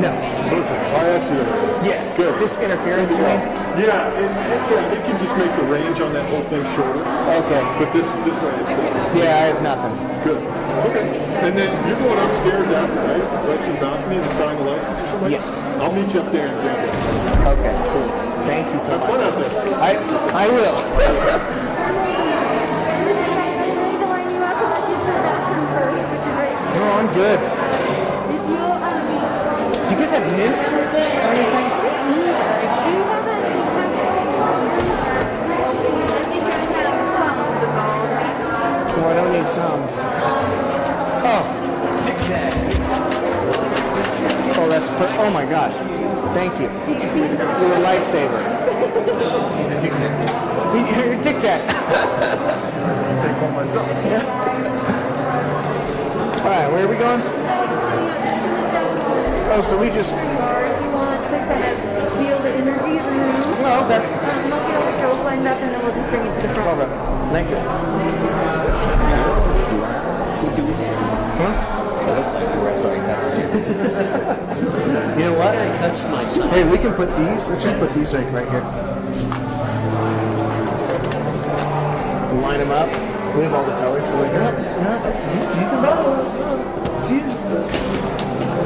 No. Perfect. I asked you that. Yeah. Good. This interference, you mean? Yeah, and it can just make the range on that whole thing shorter. Okay. But this way it's Yeah, I have nothing. good. Okay. And then you're going upstairs after, right? Right to the balcony to sign the license or something? Yes. I'll meet you up there and grab it. Okay, cool. Thank you so Have much. fun out there. I will. No, I'm good. Do you guys have mints or anything? No, I don't need Tums. Oh. Oh, that's oh my gosh. Thank you. You're a lifesaver. You're a Tic Tac. Take one myself. All right, where are we going? Oh, so we just. Or if you want to kind of feel the energy of the room. Oh, okay. I'll get all the girls lined up and then we'll just bring it to the front. Okay. Thank you. Huh? You know what? I touched my son. Hey, we can put these. Let's just put these right here. Line them up. We have all the colors. We're like, you can bottle it. Cheers.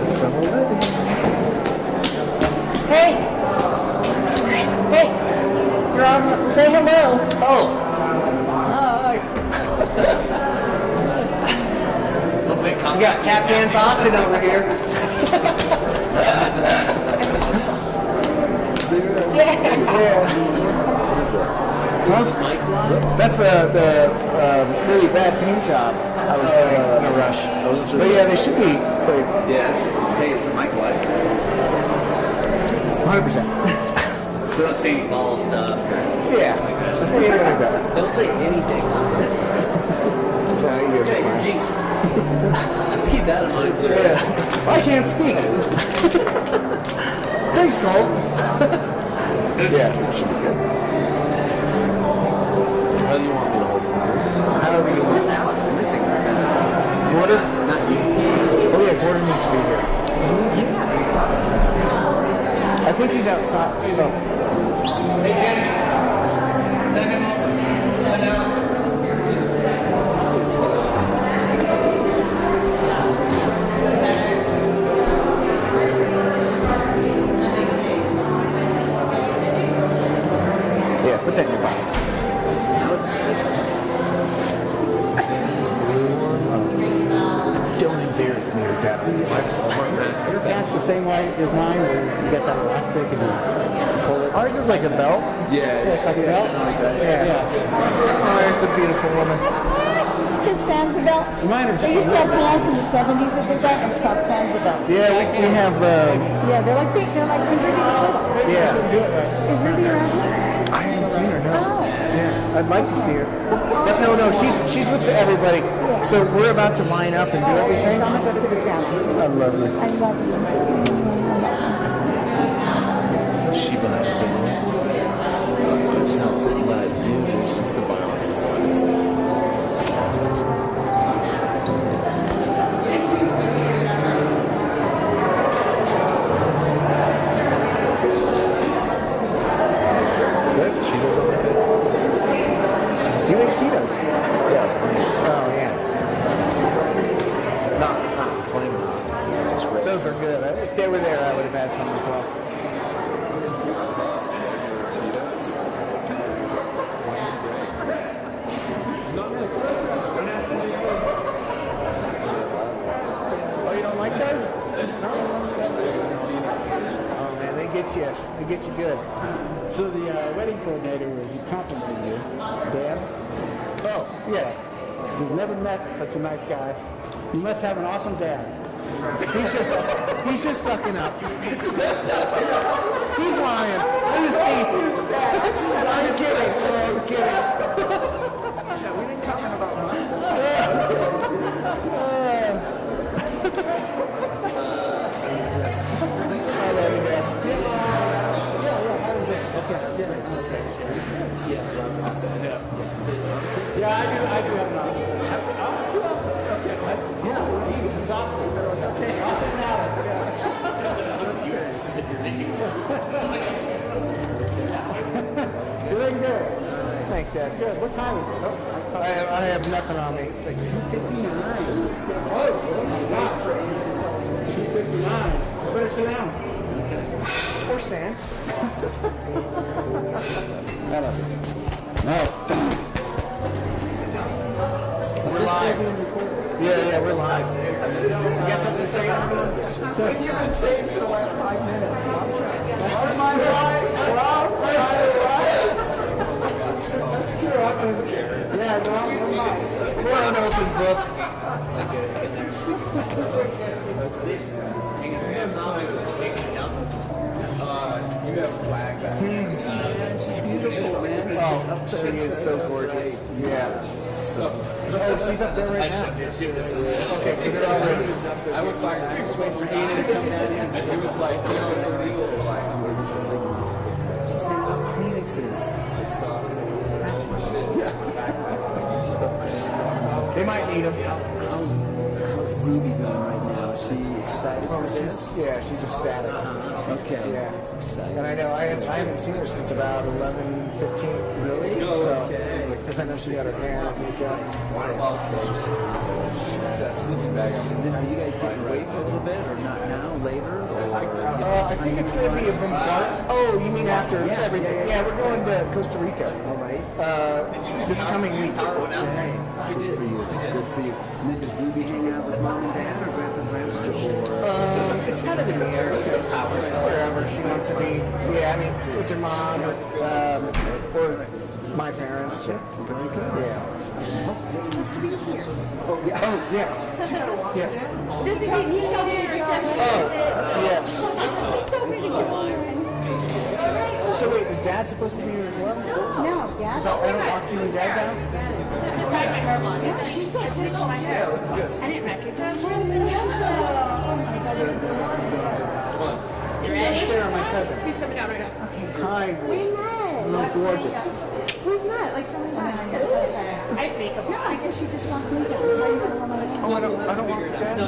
It's from already. Hey! Hey! You're on. Say hello. Oh. Hi. We got tap dance Austin over here. Huh? That's the really bad paint job I was doing in a rush. But yeah, they should be. It's the mic light. 100%. So don't say any ball stuff. Yeah. Anything like that. Don't say anything. Yeah, you're Yeah, you're fine. jinxed. Let's keep that in mind for the rest. Yeah. I can't speak. Thanks, Cole. Yeah, it should be good. How do you want me to hold it? However you want. Alex? I'm missing her. Gordon? Not you. Oh yeah, Gordon needs to be here. I think he's outside. So. Hey, Jenny. Send him over. Send Alex. Yeah, put that in your bottle. Don't embarrass me with that on your face. Your pants the same way as mine, where you got that elastic and you pull it. Ours is like a belt. Yeah, It's like a belt. Yeah. Oh, there's a beautiful woman. Just Sansa Mine are They used to have pants in the 70s that did that, and it's called Sansa belt. Yeah, we have. Yeah, they're like big. They're like Ruby. Yeah. Is Ruby around here? I haven't seen her. No. Oh. Yeah, I'd like to see her. But no, she's with everybody. So we're about to line up and do everything. So I'm gonna go sit it down. I love you. I love you. She behind the door. She's not sitting behind the door. She's the Beyonce's wife. Cheetos on my face. You like Cheetos? Yeah. Oh yeah. Not flame. Those are good. If they were there, I would have had some as well. Oh, you don't like those? No. Oh man, they get you good. So the wedding coordinator was complimenting you, Dan. Oh yes. You've never met such a nice guy. You must have an awesome dad. He's just sucking up. He's lying. Look at his teeth. I'm kidding. I'm kidding. Yeah, we didn't comment about that. I love you, man. Yeah, I do have an awesome son. I'm too awesome. Okay, yeah, he's awesome. It's okay. Awesome Alex. Yeah. Dad. Good. What time is it? Oh, I have nothing on me. it's like 2:59. So close. Stop. 2:59. Better sit down. Or stand. Hello. No. We're live. Yeah, we're live. You got something to say? What have you been saying for the last 5 minutes? Am I right? Yeah, no, I'm not. We're an open book. You have black back. Beautiful, man. It's just up there. She is so gorgeous. Yeah. Oh, she's up there right now. Okay, figure out where she's up there. I was like, I was waiting for Ian to come down in, and he was like, it's illegal. Like, it was just like, She's handing out Kleenexes. They might need them. How's Ruby doing right now? Is she excited for this? Yeah, she's ecstatic. Okay. Yeah. That's exciting. And I know I haven't seen her since about 11, 15. Really? So, because I know she got her hair and makeup. Then are you guys getting away for a little bit, or not now, later? I think it's going to be a bombard. Oh, you mean after everything? Yeah, we're going to Costa Rica. All right. This coming week. Okay. Good for you. Good for you. And then does Ruby hang out with mom and dad, or grandpa and grandma? It's kind of in the air, so just wherever she wants to be. Yeah, I mean, with her mom or my parents. Very good. Yeah. Nice to be here. Oh, yes. Yes. Just in case you needed a reception. Oh, yes. Told me to go. So wait, is Dad supposed to be here as well? No, Dad. So I don't walk you and Dad down? Yeah, she said just I didn't recognize her. Oh my God. You ready? Sarah, my cousin. He's coming down right now. Hi. We met. Look gorgeous. We've met like so many times. I have makeup. No, I guess you just walked me down. How are you going to my hand? Oh, I don't walk with Dad?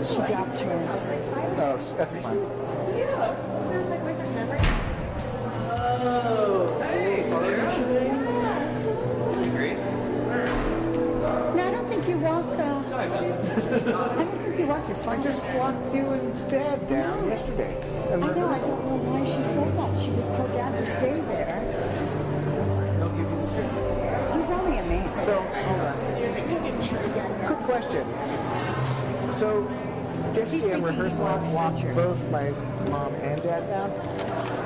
She dropped her. Oh, that's fine. Yeah. Sounds like my friend, remember? No, I don't think you walked, I don't think you walked your I friend. just walked you and Dad down yesterday. I know, I don't know why she said that. She just told Dad to stay there. They'll give you the signal. He's only a man. So, hold on. Quick question. So, yesterday in rehearsal, I walked both my mom and Dad down.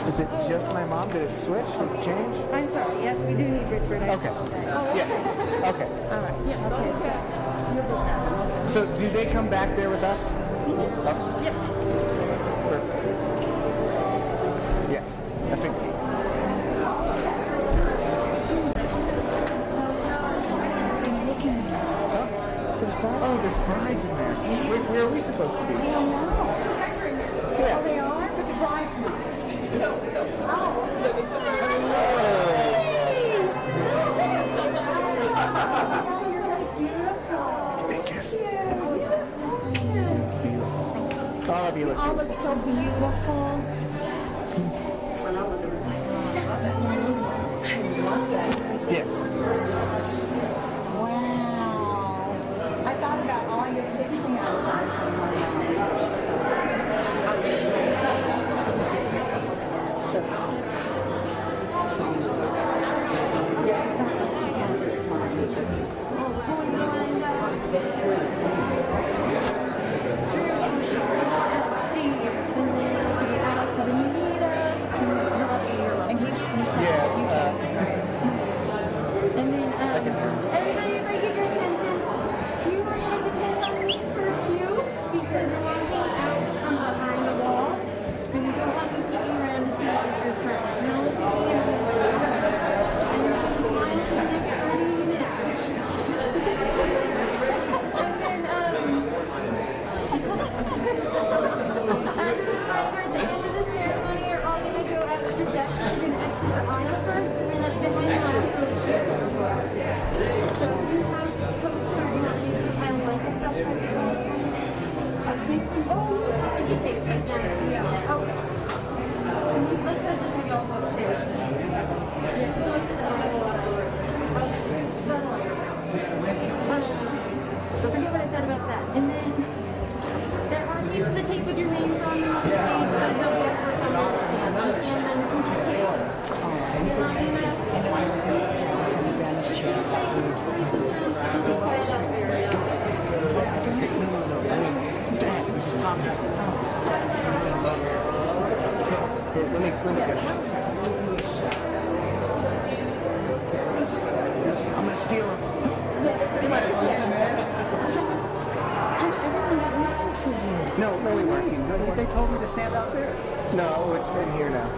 Is it just my mom? Did it switch? Did it change? I'm sorry. Yes, we do need Richard. Okay. Yes. Okay. All right. Yeah. Okay. So, do they come back there with us? Yep. Perfect. Yeah, I think. Oh, there's brides in there. Where are we supposed to be? I don't know. Yeah. Oh, they are, but the bride's not. All of you look All look so beautiful. Yes. Wow. I thought about all your fixing I was and he's And then every time if I get your attention, she wants to depend on me for you because you're walking out from behind the wall, and we don't have to keep you around to see if your turn. Now look at me and you're just smiling and you're already missed. And then at the end of the ceremony, you're all gonna go out to the deck and exit the aisle first, and then behind the aisle. So you have to post or you want me to highlight the stuff? I think, you take these down. Yeah. Okay. Let's just be all upstairs. This is the tape with your names on the page that don't get work on the stand. And then this is the tape. And then I'm Dad, this is Tommy. Here, let me get it. I'm gonna steal him. Come on, man. Everyone's waiting for you. No, we weren't. No, they told me to stand out there. No, it's in here now.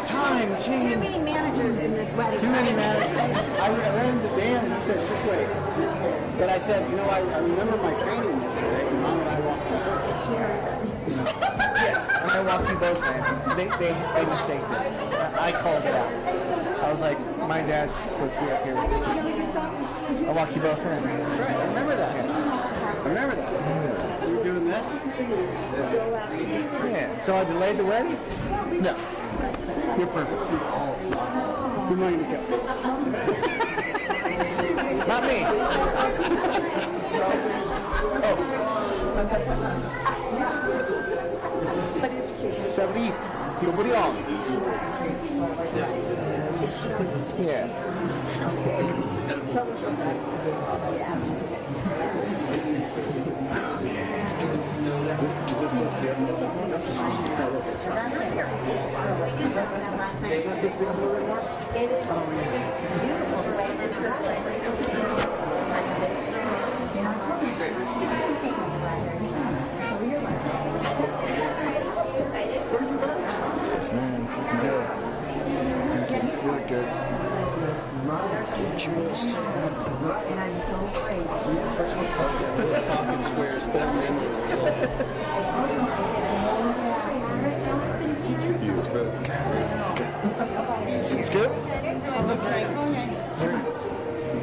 Time Too change. many managers in this wedding. Too many managers. I ran into Dan and he said, just wait. But I said, you know, I remember my training yesterday. And Mom and I walked in first. Yes, and I walked you both in. They mistaken it. I called it out. I was like, my dad's supposed to be up here with you. I walked you both in. That's right. I remember that. I remember that. You were doing this? Yeah. So I delayed the wedding? No. You're perfect. Who am I going to kill? Not me. Sabrit. Gabriel. Yeah. It is just beautiful the way that Yes, man. Good. Thank you. Really good. Cheers. and I'm so grateful. Pocket squares full of memories. It's good. It's good?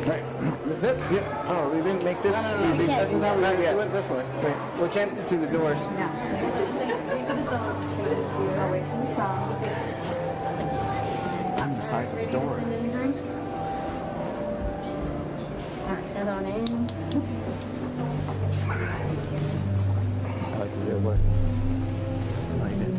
Right. Is it? Yeah. Oh, we didn't make this easy. That's not Not yet. We went this way. Wait, we can't do the doors. No. I'll wait for the song. I'm the size of a door. Head on in. I like the real way. I like it.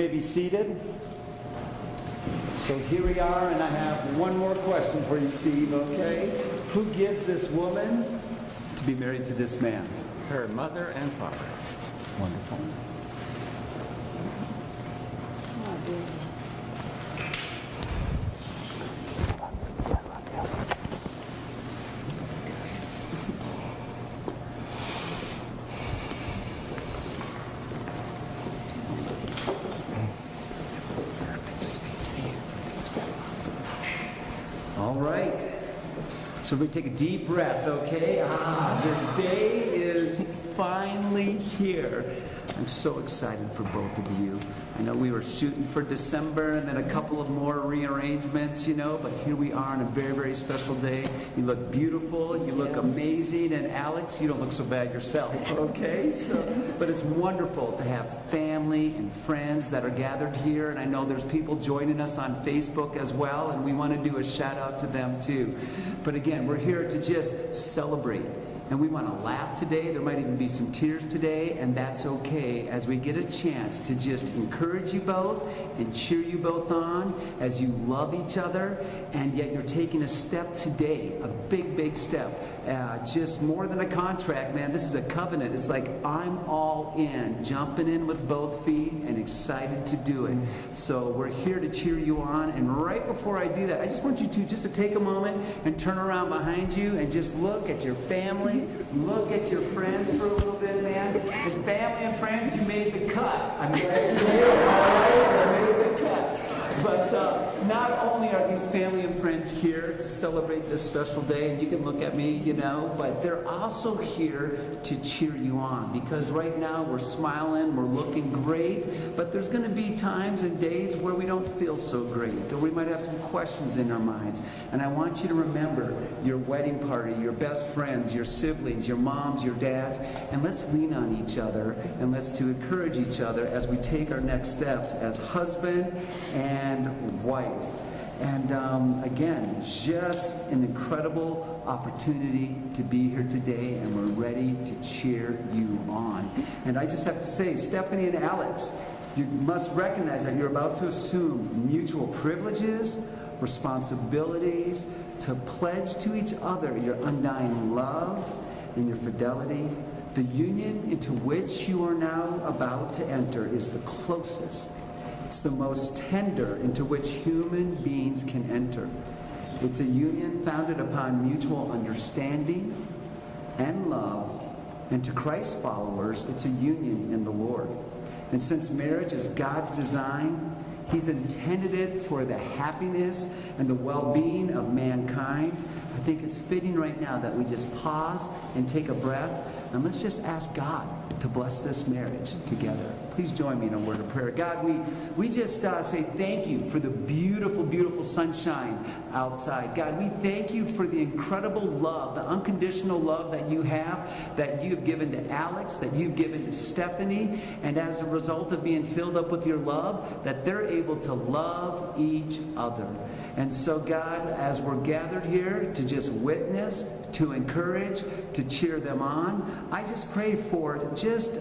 may be seated. So here we are, and I have one more question for you, Steve, okay? Who gives this woman to be married to this man? Her mother and father. Wonderful. All right. So we take a deep breath, okay? This day is finally here. I'm so excited for both of you. I know we were shooting for December and then a couple of more rearrangements, but here we are on a very, very special day. You look beautiful, you look amazing, and Alex, you don't look so bad yourself, okay? But it's wonderful to have family and friends that are gathered here, and I know there's people joining us on Facebook as well, and we want to do a shout out to them too. But again, we're here to just celebrate. And we want to laugh today. There might even be some tears today, and that's okay as we get a chance to just encourage you both and cheer you both on as you love each other, and yet you're taking a step today, a big, big step. Just more than a contract, man. This is a covenant. It's like I'm all in, jumping in with both feet and excited to do it. So we're here to cheer you on, and right before I do that, I just want you to take a moment and turn around behind you and just look at your family. Look at your friends for a little bit, man. And family and friends, you made the cut. I'm glad you did. All right, you made the cut. But not only are these family and friends here to celebrate this special day, and you can look at me, but they're also here to cheer you on, because right now we're smiling, we're looking great, but there's going to be times and days where we don't feel so great, or we might have some questions in our minds. And I want you to remember your wedding party, your best friends, your siblings, your moms, your dads, and let's lean on each other and let's to encourage each other as we take our next steps as husband and wife. And again, just an incredible opportunity to be here today, and we're ready to cheer you on. And I just have to say, Stephanie and Alex, you must recognize that you're about to assume mutual privileges, responsibilities, to pledge to each other your undying love and your fidelity. The union into which you are now about to enter is the closest. It's the most tender into which human beings can enter. It's a union founded upon mutual understanding and love. And to Christ's followers, it's a union in the Lord. And since marriage is God's design, He's intended it for the happiness and the well-being of mankind. I think it's fitting right now that we just pause and take a breath, and let's just ask God to bless this marriage together. Please join me in a word of prayer. God, we just say thank you for the beautiful, beautiful sunshine outside. God, we thank you for the incredible love, the unconditional love that you have given to Alex, that you've given to Stephanie, and as a result of being filled up with your love, that they're able to love each other. And so, God, as we're gathered here to just witness, to encourage, to cheer them on, I just pray for just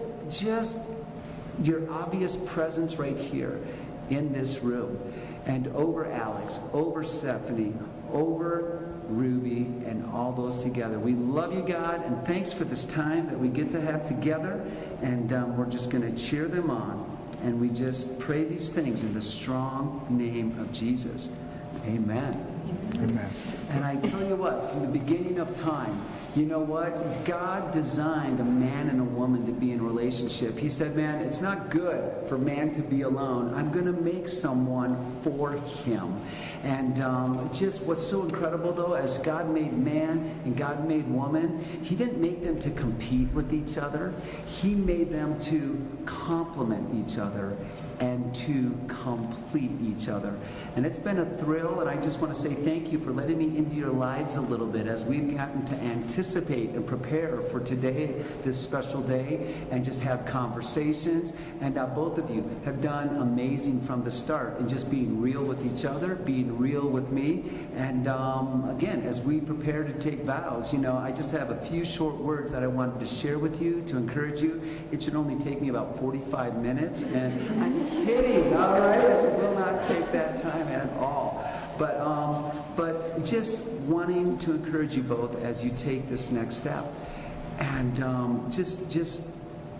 your obvious presence right here in this room, and over Alex, over Stephanie, over Ruby, and all those together. We love you, God, and thanks for this time that we get to have together, and we're just going to cheer them on, and we just pray these things in the strong name of Jesus. Amen. Amen. And I tell you what, from the beginning of time, you know what? God designed a man and a woman to be in relationship. He said, man, it's not good for man to be alone. I'm going to make someone for him. And just what's so incredible, though, as God made man and God made woman, He didn't make them to compete with each other. He made them to complement each other and to complete each other. And it's been a thrill, and I just want to say thank you for letting me into your lives a little bit as we've gotten to anticipate and prepare for today, this special day, and just have conversations. And both of you have done amazing from the start, and just being real with each other, being real with me. And again, as we prepare to take vows, I just have a few short words that I wanted to share with you to encourage you. It should only take me about 45 minutes, and I think kidding. All right, I will not take that time at all. But just wanting to encourage you both as you take this next step. And just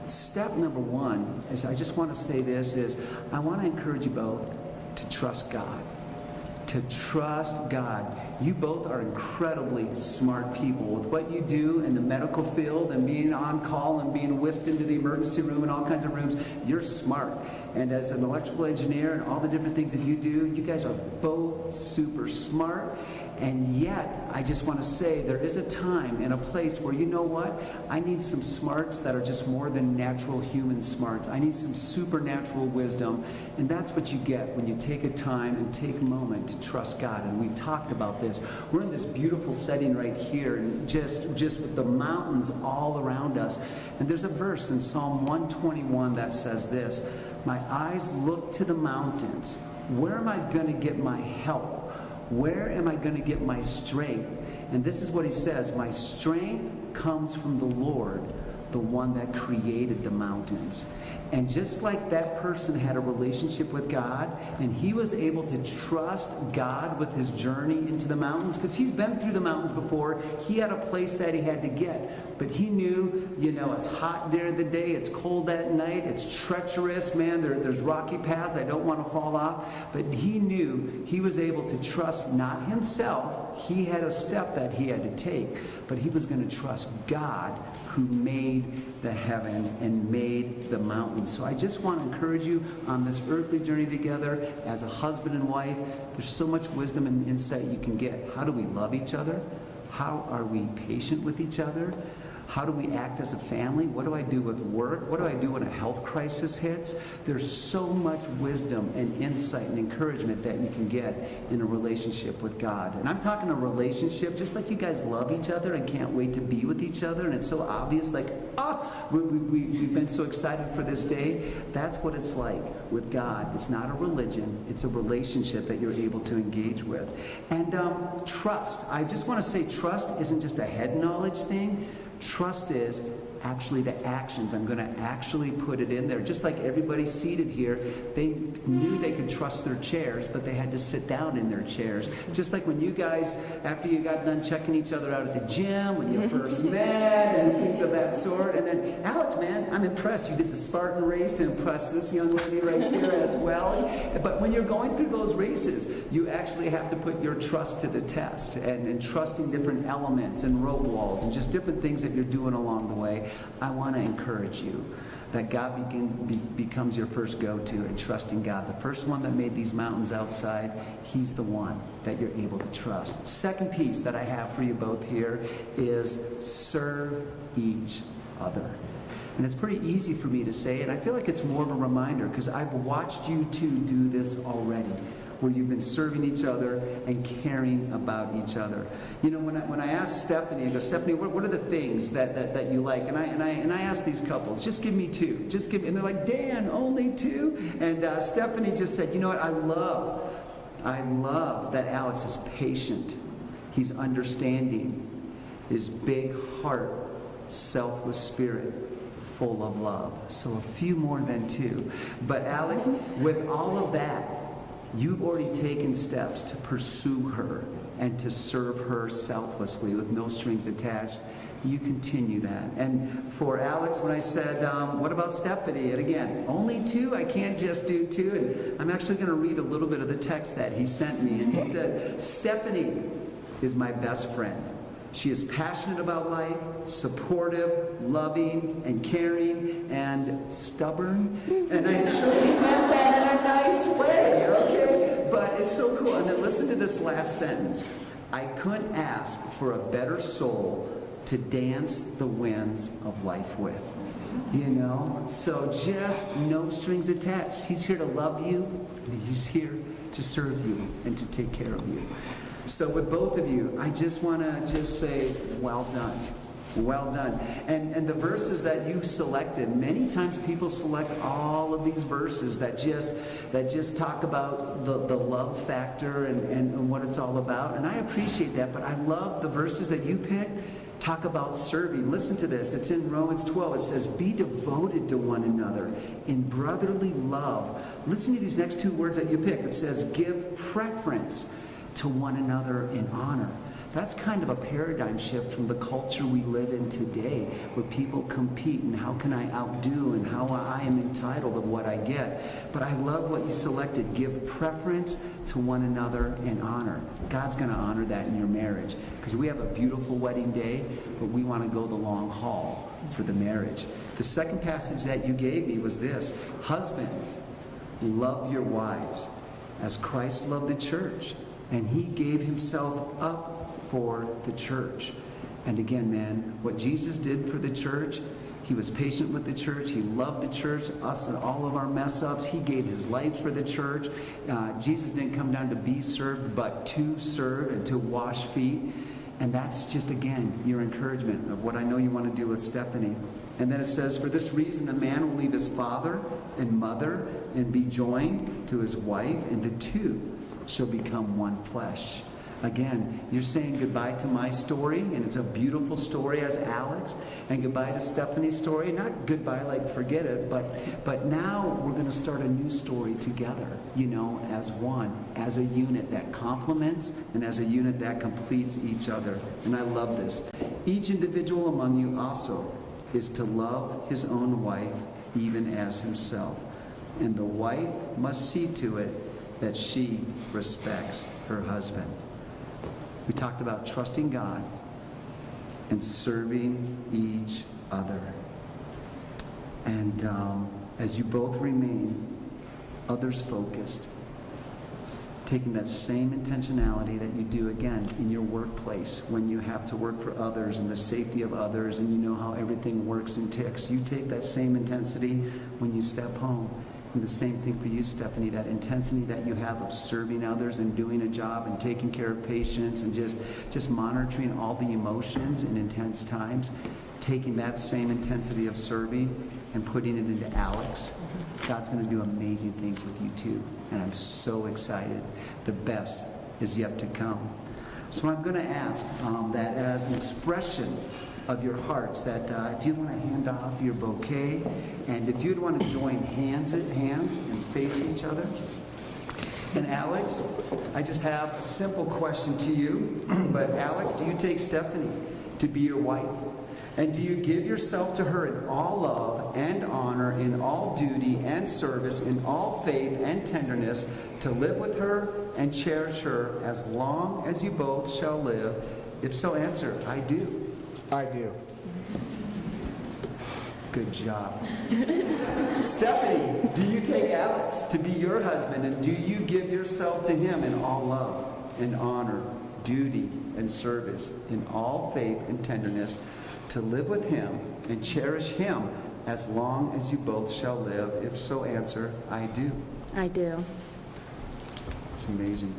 step number one is, I just want to say this, is I want to encourage you both to trust God. To trust God. You both are incredibly smart people. With what you do in the medical field and being on call and being whisked into the emergency room and all kinds of rooms, you're smart. And as an electrical engineer and all the different things that you do, you guys are both super smart. And yet, I just want to say, there is a time and a place where, you know what? I need some smarts that are just more than natural human smarts. I need some supernatural wisdom. And that's what you get when you take a time and take a moment to trust God. And we've talked about this. We're in this beautiful setting right here, and just with the mountains all around us. And there's a verse in Psalm 121 that says this: "My eyes look to the mountains. Where am I going to get my help? Where am I going to get my strength?" And this is what he says: "My strength comes from the Lord, the one that created the mountains." And just like that person had a relationship with God, and he was able to trust God with his journey into the mountains, because he's been through the mountains before, he had a place that he had to get. But he knew, it's hot during the day, it's cold at night, it's treacherous, man, there's rocky paths, I don't want to fall off. But he knew he was able to trust not himself. He had a step that he had to take, but he was going to trust God, who made the heavens and made the mountains. So I just want to encourage you on this earthly journey together as a husband and wife. There's so much wisdom and insight you can get. How do we love each other? How are we patient with each other? How do we act as a family? What do I do with work? What do I do when a health crisis hits? There's so much wisdom and insight and encouragement that you can get in a relationship with God. And I'm talking a relationship just like you guys love each other and can't wait to be with each other. And it's so obvious, like, we've been so excited for this day. That's what it's like with God. It's not a religion. It's a relationship that you're able to engage with. And trust. I just want to say trust isn't just a head knowledge thing. Trust is actually the actions. I'm going to actually put it in there. Just like everybody seated here, they knew they could trust their chairs, but they had to sit down in their chairs. Just like when you guys, after you got done checking each other out at the gym, when you first met, and things of that sort. And then, Alex, man, I'm impressed. You did the Spartan race to impress this young lady right here as well. But when you're going through those races, you actually have to put your trust to the test, and trusting different elements and rope walls and just different things that you're doing along the way. I want to encourage you that God becomes your first go-to, and trusting God. The first one that made these mountains outside, he's the one that you're able to trust. Second piece that I have for you both here is serve each other. And it's pretty easy for me to say, and I feel like it's more of a reminder because I've watched you two do this already, where you've been serving each other and caring about each other. When I asked Stephanie, I go, Stephanie, what are the things that you like? And I asked these couples, just give me two. And they're like, Dan, only two? And Stephanie just said, you know what, I love that Alex is patient. He's understanding. His big heart, selfless spirit, full of love. So a few more than two. But Alex, with all of that, you've already taken steps to pursue her and to serve her selflessly with no strings attached. You continue that. And for Alex, when I said, what about Stephanie? And again, only two? I can't just do two. And I'm actually going to read a little bit of the text that he sent me. And he said, Stephanie is my best friend. She is passionate about life, supportive, loving, and caring, and stubborn. And I'm sure he meant that in a nice way, okay? But it's so cool. And then listen to this last sentence. I couldn't ask for a better soul to dance the winds of life with. So just no strings attached. He's here to love you, and he's here to serve you and to take care of you. So with both of you, I just want to say, well done. Well done. And the verses that you selected, many times people select all of these verses that just talk about the love factor and what it's all about. And I appreciate that, but I love the verses that you picked talk about serving. Listen to this. It's in Romans 12. It says, be devoted to one another in brotherly love. Listen to these next two words that you picked. It says, give preference to one another in honor. That's kind of a paradigm shift from the culture we live in today, where people compete and how can I outdo and how I am entitled of what I get. But I love what you selected. Give preference to one another in honor. God's going to honor that in your marriage, because we have a beautiful wedding day, but we want to go the long haul for the marriage. The second passage that you gave me was this: husbands, love your wives as Christ loved the church, and he gave himself up for the church. And again, man, what Jesus did for the church, he was patient with the church. He loved the church, us and all of our mess ups. He gave his life for the church. Jesus didn't come down to be served, but to serve and to wash feet. And that's just, again, your encouragement of what I know you want to do with Stephanie. And then it says, for this reason, a man will leave his father and mother and be joined to his wife, and the two shall become one flesh. Again, you're saying goodbye to my story, and it's a beautiful story as Alex, and goodbye to Stephanie's story. Not goodbye like forget it, but now we're going to start a new story together, as one, as a unit that complements and as a unit that completes each other. And I love this. Each individual among you also is to love his own wife even as himself. And the wife must see to it that she respects her husband. We talked about trusting God and serving each other. And as you both remain others-focused, taking that same intentionality that you do, again, in your workplace, when you have to work for others and the safety of others, and you know how everything works and ticks, you take that same intensity when you step home. And the same thing for you, Stephanie, that intensity that you have of serving others and doing a job and taking care of patients and just monitoring all the emotions in intense times, taking that same intensity of serving and putting it into Alex. God's going to do amazing things with you too. And I'm so excited. The best is yet to come. So I'm going to ask that as an expression of your hearts, that if you want to hand off your bouquet, and if you'd want to join hands and face each other. And Alex, I just have a simple question to you. But Alex, do you take Stephanie to be your wife? And do you give yourself to her in all love and honor, in all duty and service, in all faith and tenderness, to live with her and cherish her as long as you both shall live? If so, answer, I do. I do. Good job. Stephanie, do you take Alex to be your husband, and do you give yourself to him in all love and honor, duty and service, in all faith and tenderness, to live with him and cherish him as long as you both shall live? If so, answer, I do. I do. It's amazing.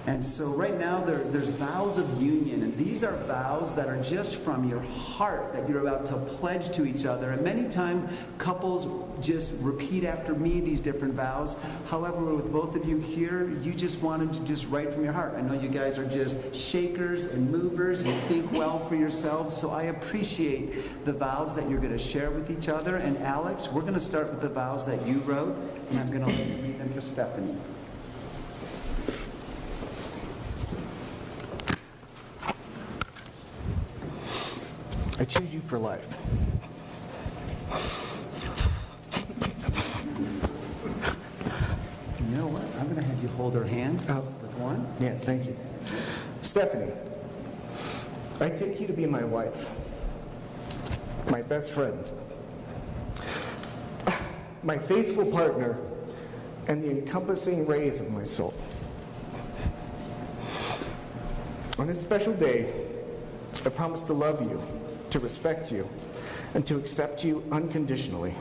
And so right now there's vows of union, and these are vows that are just from your heart that you're about to pledge to each other. And many times couples just repeat after me these different vows. However, with both of you here, you just wanted to just write from your heart. I know you guys are just shakers and movers and think well for yourselves, so I appreciate the vows that you're going to share with each other. And Alex, we're going to start with the vows that you wrote, and I'm going to let you read them to Stephanie. I choose you for life. You know what? I'm going to have you hold her hand with one. Yes, thank you. Stephanie, I take you to be my wife, my best friend, my faithful partner, and the encompassing rays of my soul. On this special day, I promise to love you, to respect you, and to accept you unconditionally.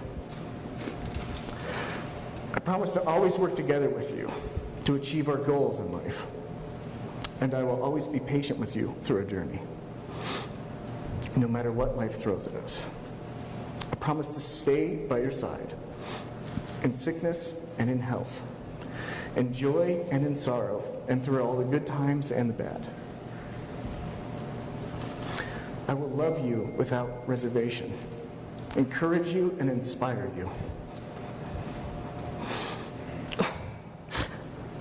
I promise to always work together with you to achieve our goals in life. And I will always be patient with you through our journey, no matter what life throws at us. I promise to stay by your side, in sickness and in health, in joy and in sorrow, and through all the good times and the bad. I will love you without reservation, encourage you and inspire you.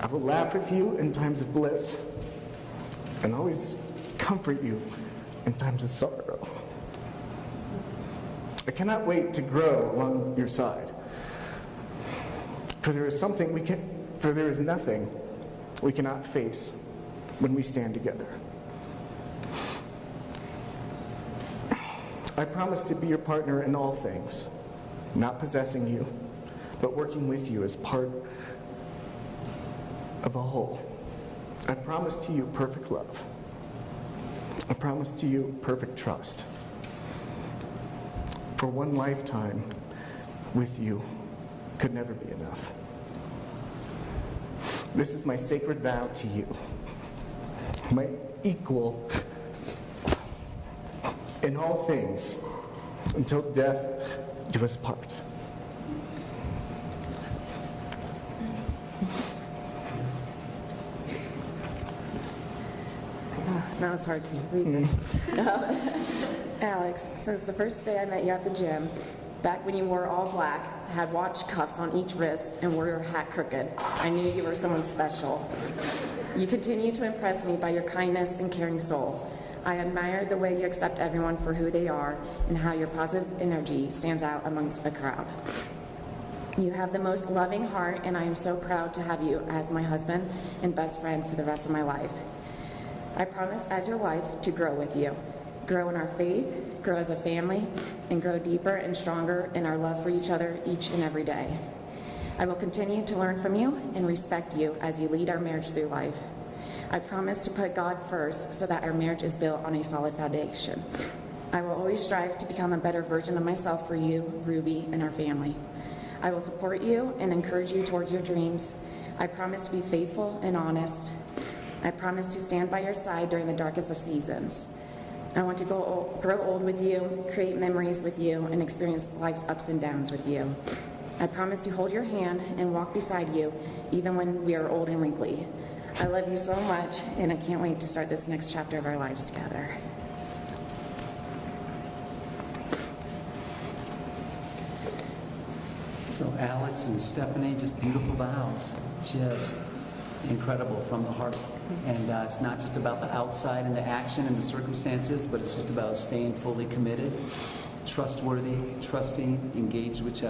I will laugh with you in times of bliss and always comfort you in times of sorrow. I cannot wait to grow along your side, for there is nothing we cannot face when we stand together. I promise to be your partner in all things, not possessing you, but working with you as part of a whole. I promise to you perfect love. I promise to you perfect trust. For one lifetime with you could never be enough. This is my sacred vow to you, my equal in all things, until death do us part. Now it's hard to read this. Alex, since the first day I met you at the gym, back when you wore all black, had watch cuffs on each wrist, and wore your hat crooked, I knew you were someone special. You continue to impress me by your kindness and caring soul. I admire the way you accept everyone for who they are and how your positive energy stands out amongst a crowd. You have the most loving heart, and I am so proud to have you as my husband and best friend for the rest of my life. I promise as your wife to grow with you, grow in our faith, grow as a family, and grow deeper and stronger in our love for each other each and every day. I will continue to learn from you and respect you as you lead our marriage through life. I promise to put God first so that our marriage is built on a solid foundation. I will always strive to become a better version of myself for you, Ruby, and our family. I will support you and encourage you towards your dreams. I promise to be faithful and honest. I promise to stand by your side during the darkest of seasons. I want to grow old with you, create memories with you, and experience life's ups and downs with you. I promise to hold your hand and walk beside you, even when we are old and wrinkly. I love you so much, and I can't wait to start this next chapter of our lives together. So Alex and Stephanie, just beautiful vows. Just incredible from the heart. And it's not just about the outside and the action and the circumstances, but it's just about staying fully committed, trustworthy, trusting, engaged with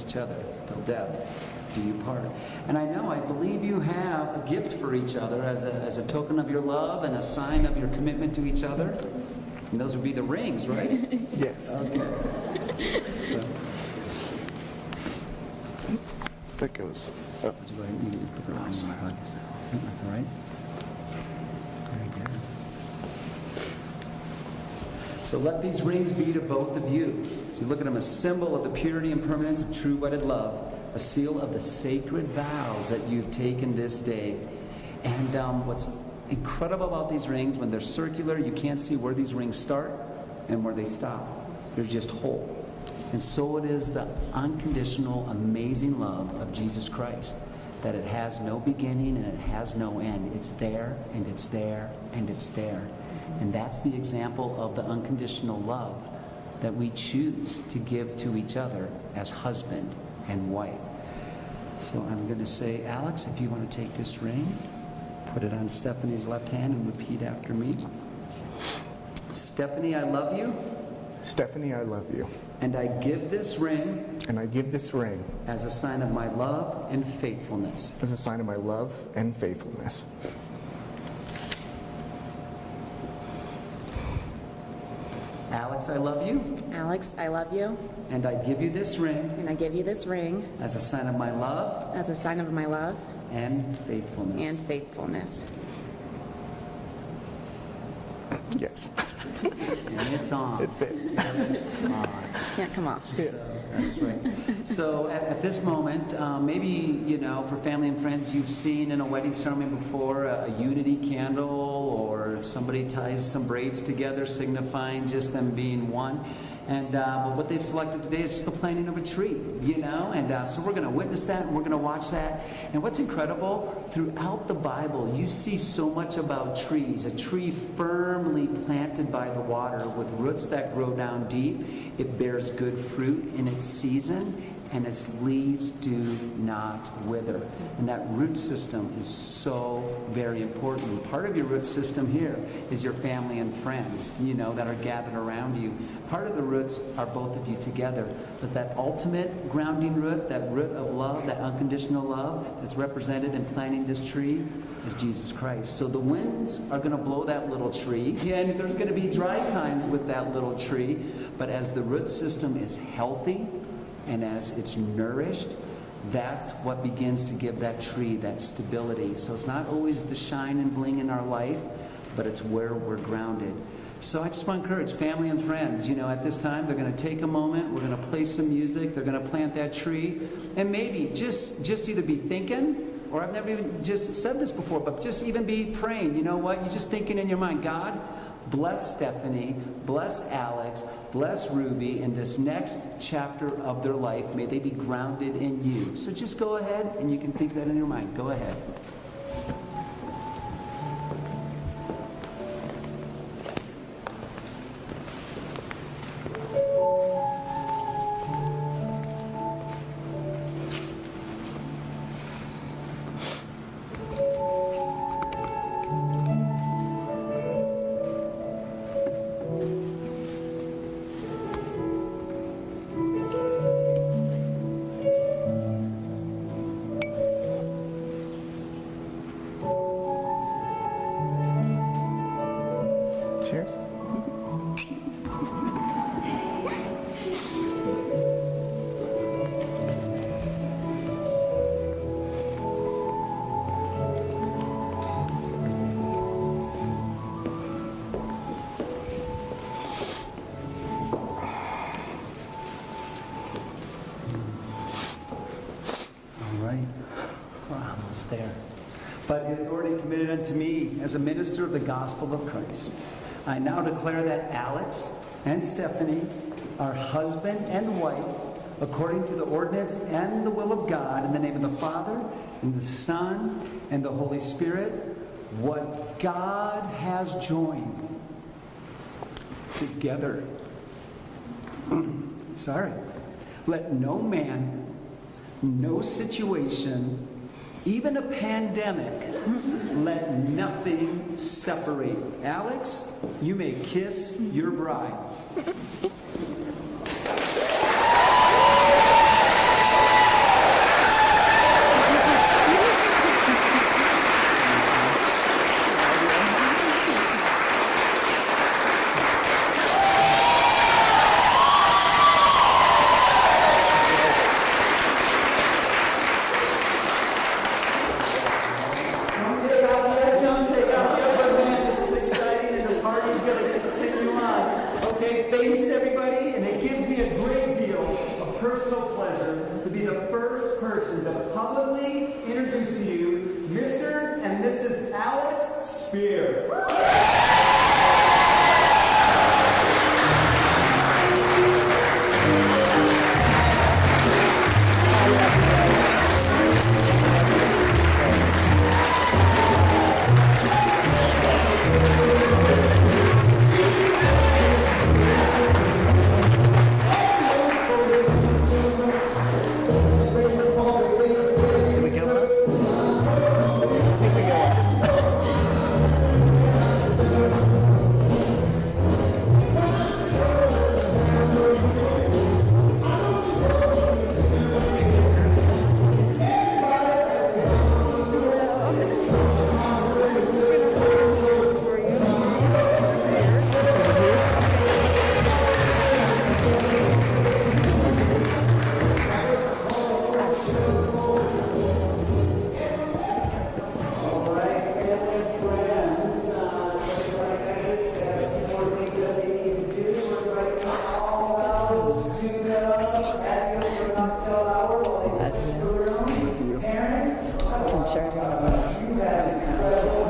each other till death do you part. And I believe you have a gift for each other as a token of your love and a sign of your commitment to each other. And those would be the rings, right? Yes. Okay. So, That goes up. would you go ahead and you put the rings on? That's all right. Very good. So let these rings be to both of you. So you look at them, a symbol of the purity and permanence of true wedded love, a seal of the sacred vows that you've taken this day. And what's incredible about these rings, when they're circular, you can't see where these rings start and where they stop. They're just whole. And so it is the unconditional, amazing love of Jesus Christ, that it has no beginning and it has no end. It's there, and it's there, and it's there. And that's the example of the unconditional love that we choose to give to each other as husband and wife. So I'm going to say, Alex, if you want to take this ring, put it on Stephanie's left hand and repeat after me. Stephanie, I love you. Stephanie, I love you. And I give this ring And I give this ring as a sign of my love and faithfulness. as a sign of my love and faithfulness. Alex, I love you. Alex, I love you, And I give you this ring and I give you this ring as a sign of my love as a sign of my love and faithfulness. and faithfulness. Yes. And it's on. It fit. It's on. Can't come off. So, that's right. So at this moment, maybe, for family and friends, you've seen in a wedding ceremony before a unity candle, or somebody ties some braids together signifying just them being one. But what they've selected today is just the planting of a tree, you know? And so we're going to witness that, and we're going to watch that. And what's incredible, throughout the Bible, you see so much about trees. A tree firmly planted by the water with roots that grow down deep. It bears good fruit in its season, and its leaves do not wither. And that root system is so very important. And part of your root system here is your family and friends, you know, that are gathered around you. Part of the roots are both of you together. But that ultimate grounding root, that root of love, that unconditional love that's represented in planting this tree is Jesus Christ. So the winds are going to blow that little tree. Yeah, and there's going to be dry times with that little tree. But as the root system is healthy, and as it's nourished, that's what begins to give that tree that stability. So it's not always the shine and bling in our life, but it's where we're grounded. So I just want to encourage family and friends, you know, at this time, they're going to take a moment, we're going to play some music, they're going to plant that tree, and maybe just either be thinking, or I've never even just said this before, but just even be praying. You know what? You're just thinking in your mind, God, bless Stephanie, bless Alex, bless Ruby in this next chapter of their life. May they be grounded in you. So just go ahead, and you can think that in your mind. Go ahead. Cheers. All right. We're almost there. By the authority committed unto me as a minister of the gospel of Christ, I now declare that Alex and Stephanie are husband and wife according to the ordinance and the will of God, in the name of the Father, and the Son, and the Holy Spirit. What God has joined together. Let no man, no situation, even a pandemic, let nothing separate. Alex, you may kiss your bride. Face everybody, and it gives me a great deal of personal pleasure to be the first person to publicly introduce to you Mr. and Mrs. Alex Spear. I'm sure everyone is having fun too.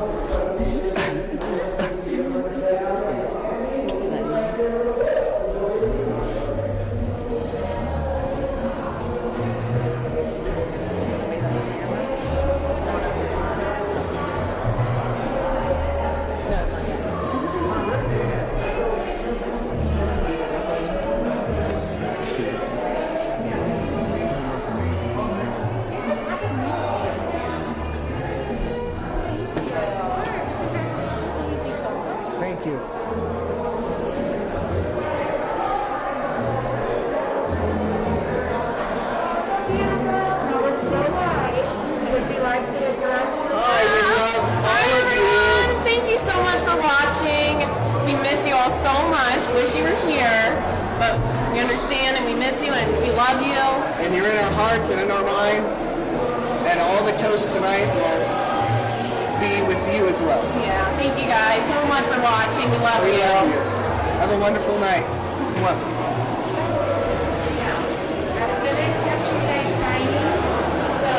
like to address you? Hi, we love all of you. everyone! Thank you so much for watching. We miss you all so much. Wish you were here, but we understand and we miss you and we love you. And you're in our hearts and in our mind. And all the toast tonight will be with you as well. Yeah, thank you guys so much for watching. We love We you. love you. Have a wonderful night. Mwah. I was going to catch you guys signing, so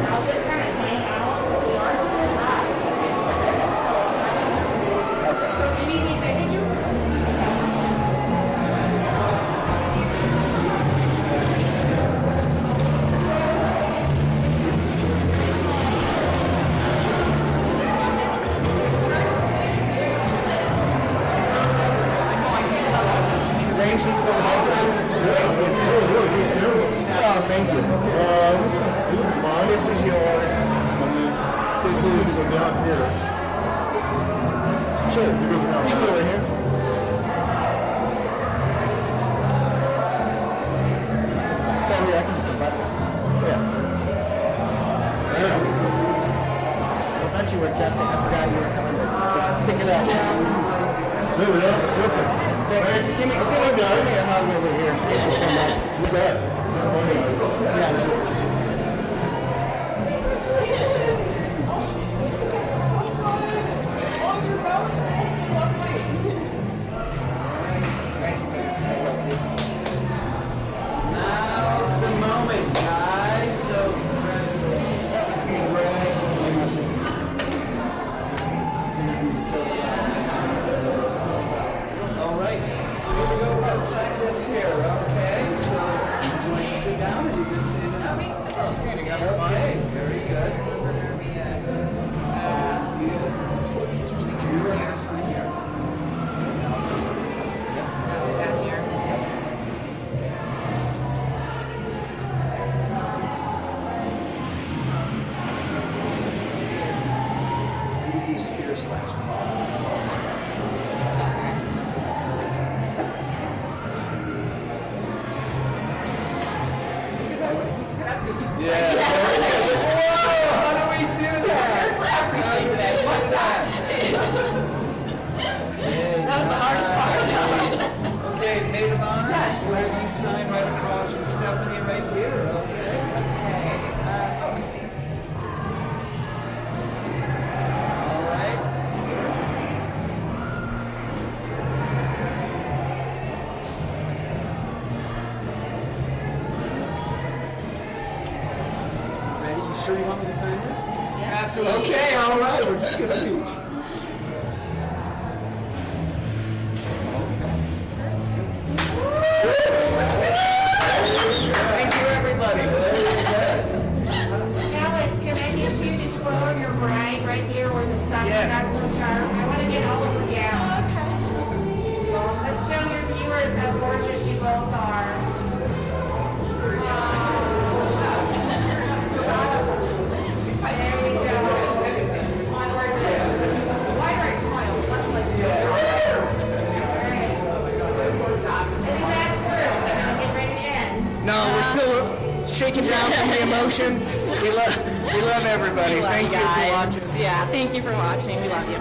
I'll just kind of hang out. We are still live. So if you need me to say, would you? Thank you so much. Oh, thank you. This is mine. This is yours. This is... Go down here. Sure. It goes down You can go there. in here. Oh, yeah, I can just unbutton it. Yeah. I thought you were adjusting. I forgot you were coming to pick it up. There we go. Perfect. Give me a hug over here. You bet. It's funny. Yeah. Now's the moment, guys. So congratulations. Congratulations. So, all right. So here we go. Let's sign this here. Okay. So would you like to sit down, or are you good standing up? Oh, standing up. Okay. Very good. So you're going to sign here. Alex will sign here. Yep. Stand here. You do spear slash palm slash yeah. Whoa! How do we do that? How do we do that? That was the hardest part. Okay, maid of honor. Yes. We'll have you sign right across from Stephanie right here. Okay. Oh, I see. All right. So, ready? You sure you want me to sign this? Absolutely. Okay, all right. We're just gonna reach. Thank you, everybody. Alex, can I get you to twirl your bride right here where the sun's Yes. not so sharp? I want to get all over gown. Let's show your viewers how gorgeous you both are. There we go. Why do I smile? That's like any last words? I'm gonna get ready to end. No, we're still shaking down from the emotions. We love everybody. We love Thank you you for guys. watching. Yeah, thank you for watching. We love you.